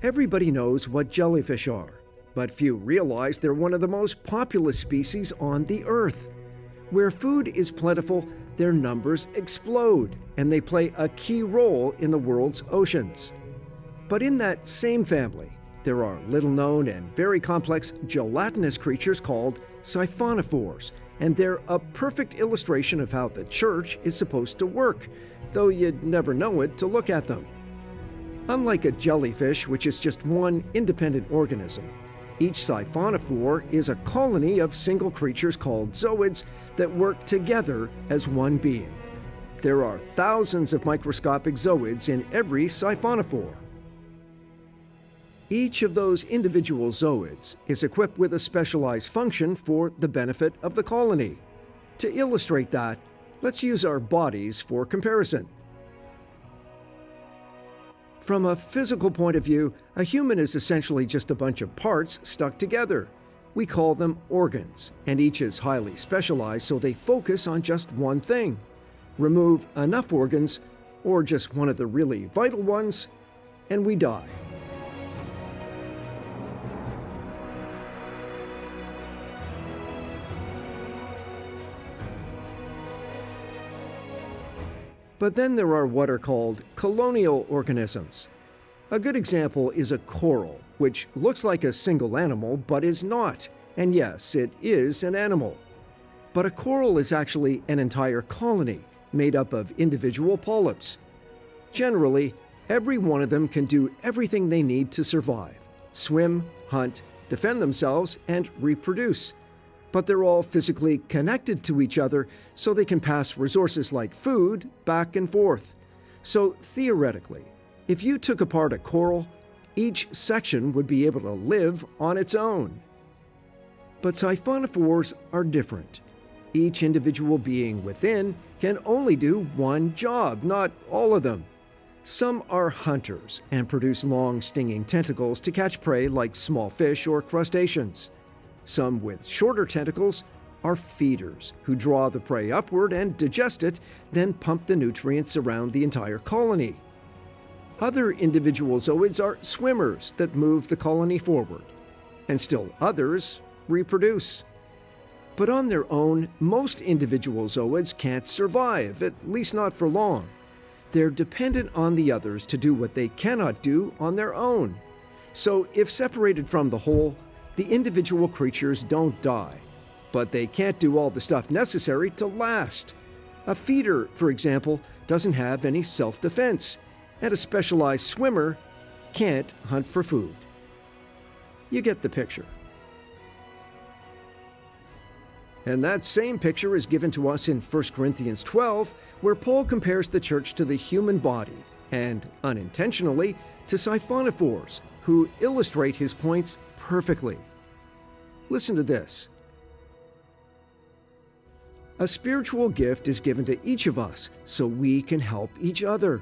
Everybody knows what jellyfish are, but few realize they're one of the most populous species on the Earth. Where food is plentiful, their numbers explode, and they play a key role in the world's oceans. But in that same family, there are little-known and very complex gelatinous creatures called siphonophores, and they're a perfect illustration of how the church is supposed to work, though you'd never know it to look at them. Unlike a jellyfish, which is just one independent organism, each siphonophore is a colony of single creatures called zooids that work together as one being. There are thousands of microscopic zooids in every siphonophore. Each of those individual zooids is equipped with a specialized function for the benefit of the colony. To illustrate that, let's use our bodies for comparison. From a physical point of view, a human is essentially just a bunch of parts stuck together. We call them organs, and each is highly specialized so they focus on just one thing. Remove enough organs, or just one of the really vital ones, and we die. But then there are what are called colonial organisms. A good example is a coral, which looks like a single animal but is not. And yes, it is an animal. But a coral is actually an entire colony made up of individual polyps. Generally, every one of them can do everything they need to survive: swim, hunt, defend themselves, and reproduce. But they're all physically connected to each other so they can pass resources like food back and forth. So theoretically, if you took apart a coral, each section would be able to live on its own. But siphonophores are different. Each individual being within can only do one job, not all of them. Some are hunters and produce long, stinging tentacles to catch prey like small fish or crustaceans. Some with shorter tentacles are feeders who draw the prey upward and digest it, then pump the nutrients around the entire colony. Other individual zooids are swimmers that move the colony forward, and still others reproduce. But on their own, most individual zooids can't survive, at least not for long. They're dependent on the others to do what they cannot do on their own. So if separated from the whole, the individual creatures don't die, but they can't do all the stuff necessary to last. A feeder, for example, doesn't have any self-defense, and a specialized swimmer can't hunt for food. You get the picture. And that same picture is given to us in 1 Corinthians 12, where Paul compares the church to the human body, and unintentionally to siphonophores, who illustrate his points perfectly. Listen to this. A spiritual gift is given to each of us so we can help each other.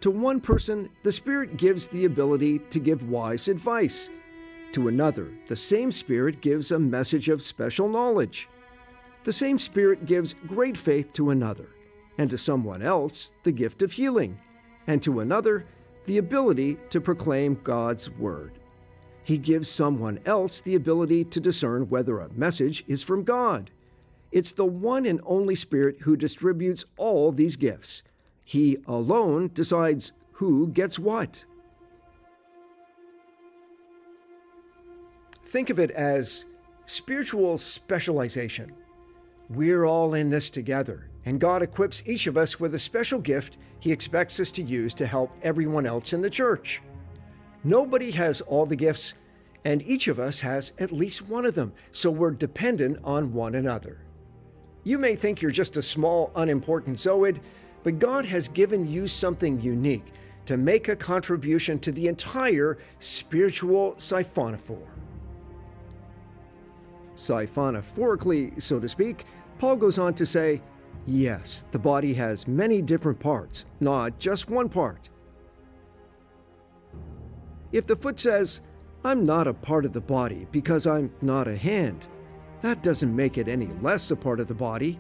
To one person, the Spirit gives the ability to give wise advice. To another, the same Spirit gives a message of special knowledge. The same Spirit gives great faith to another, and to someone else, the gift of healing, and to another, the ability to proclaim God's word. He gives someone else the ability to discern whether a message is from God. It's the one and only Spirit who distributes all these gifts. He alone decides who gets what. Think of it as spiritual specialization. We're all in this together, and God equips each of us with a special gift He expects us to use to help everyone else in the church. Nobody has all the gifts, and each of us has at least one of them, so we're dependent on one another. You may think you're just a small, unimportant zooid, but God has given you something unique to make a contribution to the entire spiritual siphonophore. Siphonophorically, so to speak, Paul goes on to say, yes, the body has many different parts, not just one part. If the foot says, I'm not a part of the body because I'm not a hand, that doesn't make it any less a part of the body.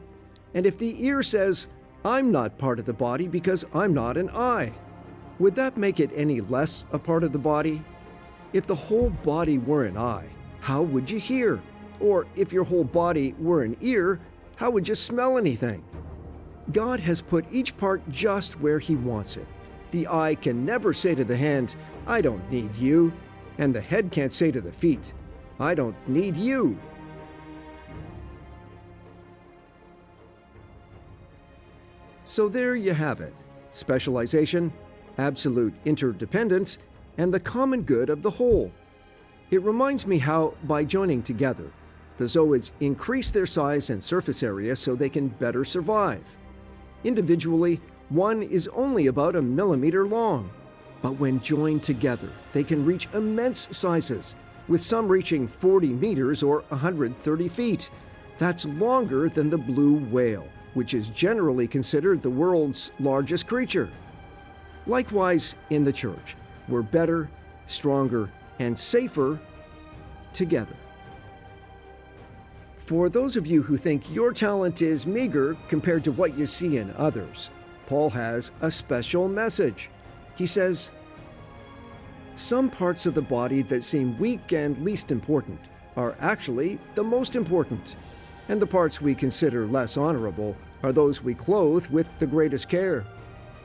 And if the ear says, I'm not part of the body because I'm not an eye, would that make it any less a part of the body? If the whole body were an eye, how would you hear? Or if your whole body were an ear, how would you smell anything? God has put each part just where He wants it. The eye can never say to the hand, "I don't need you," and the head can't say to the feet, "I don't need you." So there you have it: specialization, absolute interdependence, and the common good of the whole. It reminds me how, by joining together, the zooids increase their size and surface area so they can better survive. Individually, one is only about a millimeter long, but when joined together, they can reach immense sizes, with some reaching 40 meters or 130 feet. That's longer than the blue whale, which is generally considered the world's largest creature. Likewise, in the church, we're better, stronger, and safer together. For those of you who think your talent is meager compared to what you see in others, Paul has a special message. He says, "Some parts of the body that seem weak and least important are actually the most important, and the parts we consider less honorable are those we clothe with the greatest care.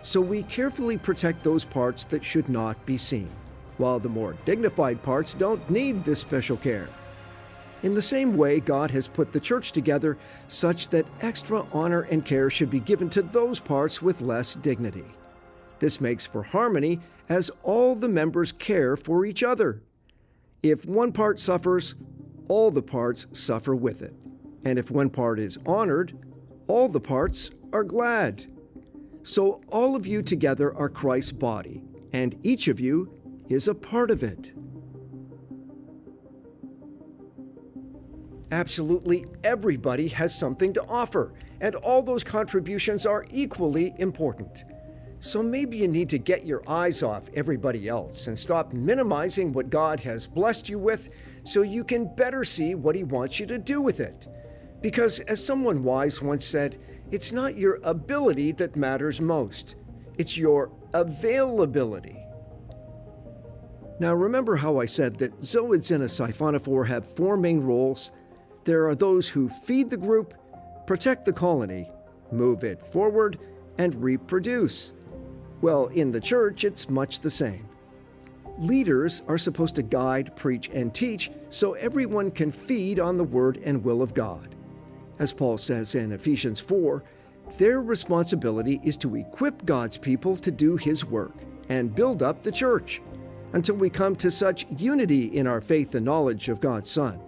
So we carefully protect those parts that should not be seen, while the more dignified parts don't need this special care. In the same way, God has put the church together such that extra honor and care should be given to those parts with less dignity. This makes for harmony as all the members care for each other. If one part suffers, all the parts suffer with it. And if one part is honored, all the parts are glad. So all of you together are Christ's body, and each of you is a part of it." Absolutely everybody has something to offer, and all those contributions are equally important. So maybe you need to get your eyes off everybody else and stop minimizing what God has blessed you with so you can better see what He wants you to do with it. Because as someone wise once said, it's not your ability that matters most, it's your availability. Now remember how I said that zooids in a siphonophore have four main roles? There are those who feed the group, protect the colony, move it forward, and reproduce. Well, in the church, it's much the same. Leaders are supposed to guide, preach, and teach so everyone can feed on the word and will of God. As Paul says in Ephesians 4, their responsibility is to equip God's people to do His work and build up the church until we come to such unity in our faith and knowledge of God's Son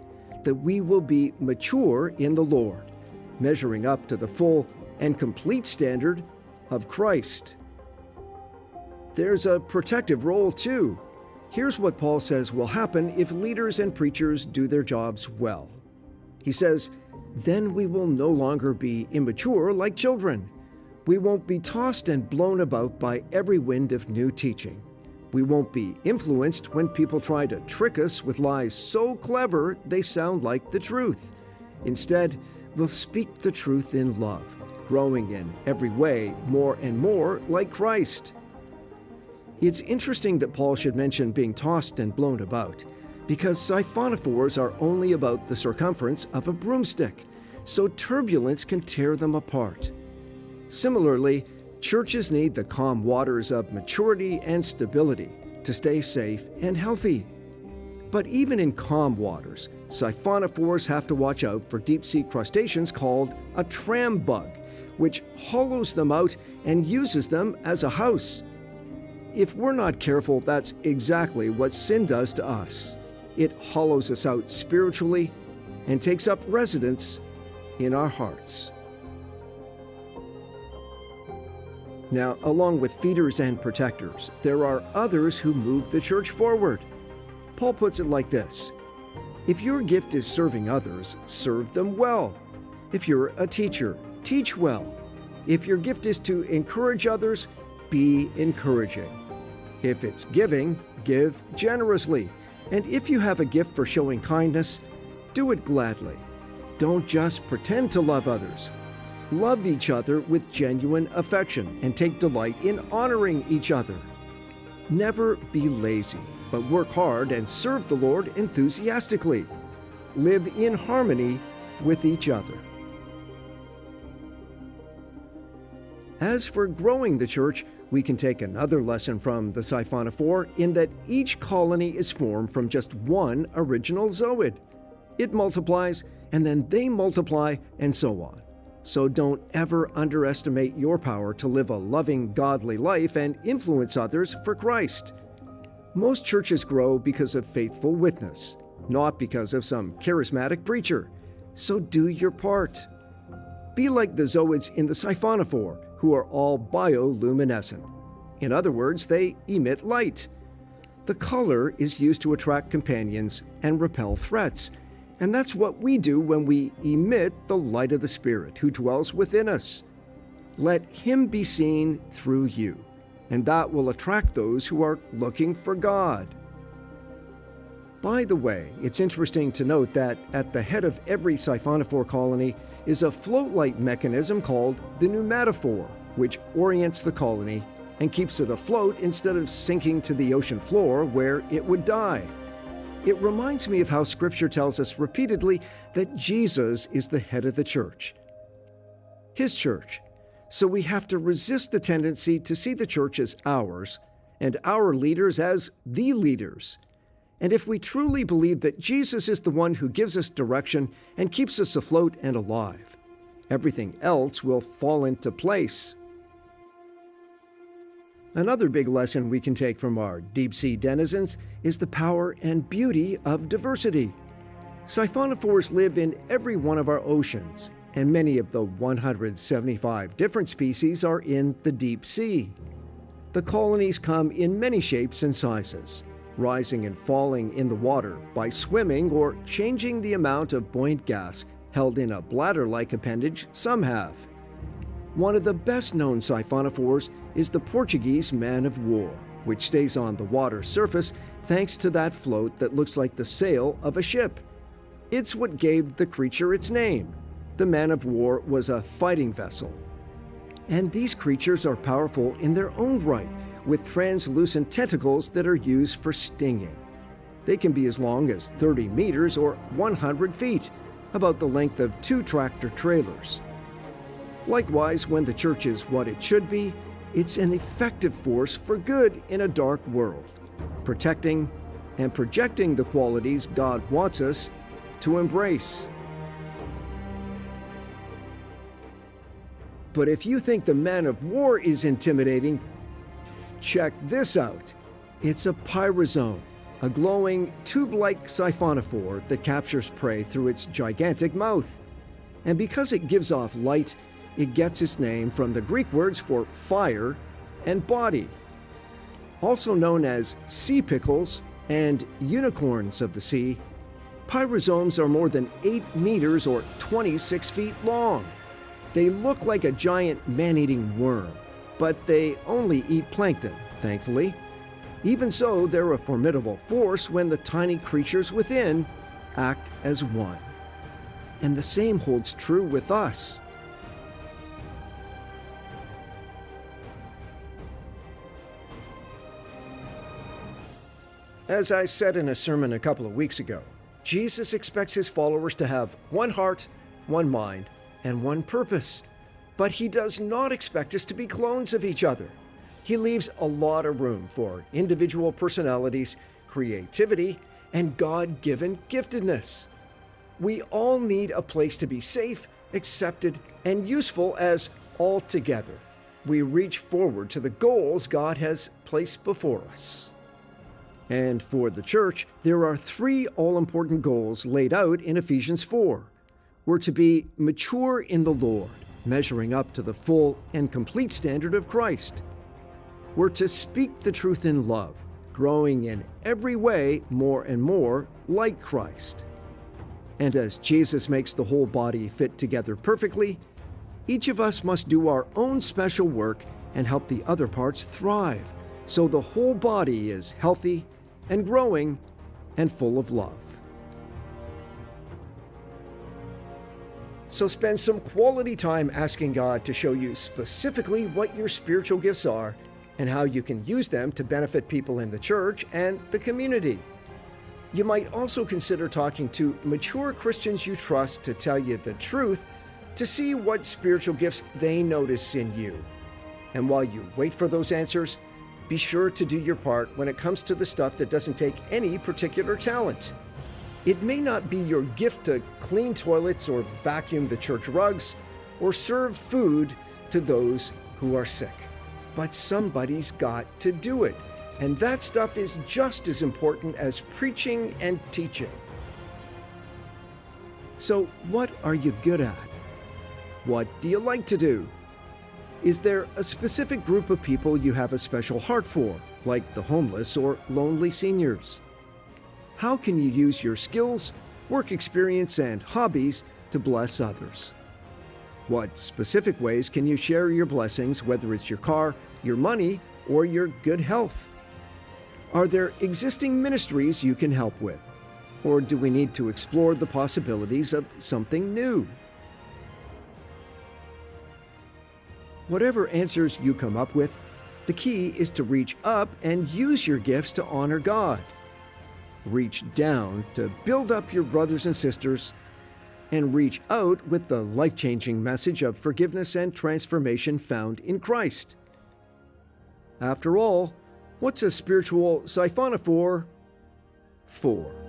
that we will be mature in the Lord, measuring up to the full and complete standard of Christ. There's a protective role too. Here's what Paul says will happen if leaders and preachers do their jobs well. He says, "Then we will no longer be immature like children. We won't be tossed and blown about by every wind of new teaching. We won't be influenced when people try to trick us with lies so clever they sound like the truth. Instead, we'll speak the truth in love, growing in every way more and more like Christ." It's interesting that Paul should mention being tossed and blown about, because siphonophores are only about the circumference of a broomstick, so turbulence can tear them apart. Similarly, churches need the calm waters of maturity and stability to stay safe and healthy. But even in calm waters, siphonophores have to watch out for deep-sea crustaceans called a tram bug, which hollows them out and uses them as a house. If we're not careful, that's exactly what sin does to us. It hollows us out spiritually and takes up residence in our hearts. Now, along with feeders and protectors, there are others who move the church forward. Paul puts it like this: if your gift is serving others, serve them well. If you're a teacher, teach well. If your gift is to encourage others, be encouraging. If it's giving, give generously. And if you have a gift for showing kindness, do it gladly. Don't just pretend to love others. Love each other with genuine affection and take delight in honoring each other. Never be lazy. but work hard and serve the Lord enthusiastically. Live in harmony with each other. As for growing the church, we can take another lesson from the siphonophore in that each colony is formed from just one original zooid. It multiplies, and then they multiply, and so on. So don't ever underestimate your power to live a loving, godly life and influence others for Christ. Most churches grow because of faithful witness, not because of some charismatic preacher. So do your part. Be like the zooids in the siphonophore, who are all bioluminescent. In other words, they emit light. The color is used to attract companions and repel threats, and that's what we do when we emit the light of the Spirit who dwells within us. Let Him be seen through you, and that will attract those who are looking for God. By the way, it's interesting to note that at the head of every siphonophore colony is a float light mechanism called the pneumatophore, which orients the colony and keeps it afloat instead of sinking to the ocean floor where it would die. It reminds me of how Scripture tells us repeatedly that Jesus is the head of the church, His church. So we have to resist the tendency to see the church as ours and our leaders as the leaders. And if we truly believe that Jesus is the one who gives us direction and keeps us afloat and alive, everything else will fall into place. Another big lesson we can take from our deep-sea denizens is the power and beauty of diversity. Siphonophores live in every one of our oceans, and many of the 175 different species are in the deep sea. The colonies come in many shapes and sizes, rising and falling in the water by swimming or changing the amount of buoyant gas held in a bladder-like appendage some have. One of the best-known siphonophores is the Portuguese man-of-war, which stays on the water's surface thanks to that float that looks like the sail of a ship. It's what gave the creature its name. The man-of-war was a fighting vessel. And these creatures are powerful in their own right, with translucent tentacles that are used for stinging. They can be as long as 30 meters or 100 feet, about the length of 2 tractor trailers. Likewise, when the church is what it should be, it's an effective force for good in a dark world, protecting and projecting the qualities God wants us to embrace. But if you think the man-of-war is intimidating, check this out. It's a pyrosome, a glowing tube-like siphonophore that captures prey through its gigantic mouth. And because it gives off light, it gets its name from the Greek words for fire and body. Also known as sea pickles and unicorns of the sea, pyrosomes are more than 8 meters or 26 feet long. They look like a giant man-eating worm, but they only eat plankton, thankfully. Even so, they're a formidable force when the tiny creatures within act as one. And the same holds true with us. As I said in a sermon a couple of weeks ago, Jesus expects His followers to have one heart, one mind, and one purpose. But He does not expect us to be clones of each other. He leaves a lot of room for individual personalities, creativity, and God-given giftedness. We all need a place to be safe, accepted, and useful as all together we reach forward to the goals God has placed before us. And for the church, there are 3 all-important goals laid out in Ephesians 4. We're to be mature in the Lord, measuring up to the full and complete standard of Christ. We're to speak the truth in love, growing in every way more and more like Christ. And as Jesus makes the whole body fit together perfectly, each of us must do our own special work and help the other parts thrive, so the whole body is healthy and growing and full of love. So spend some quality time asking God to show you specifically what your spiritual gifts are and how you can use them to benefit people in the church and the community. You might also consider talking to mature Christians you trust to tell you the truth, to see what spiritual gifts they notice in you. And while you wait for those answers, be sure to do your part when it comes to the stuff that doesn't take any particular talent. It may not be your gift to clean toilets or vacuum the church rugs or serve food to those who are sick, but somebody's got to do it. And that stuff is just as important as preaching and teaching. So, what are you good at? What do you like to do? Is there a specific group of people you have a special heart for, like the homeless or lonely seniors? How can you use your skills, work experience, and hobbies to bless others? What specific ways can you share your blessings, whether it's your car, your money, or your good health? Are there existing ministries you can help with? Or do we need to explore the possibilities of something new? Whatever answers you come up with, the key is to reach up and use your gifts to honor God. Reach down to build up your brothers and sisters, and reach out with the life-changing message of forgiveness and transformation found in Christ. After all, what's a spiritual siphonophore for?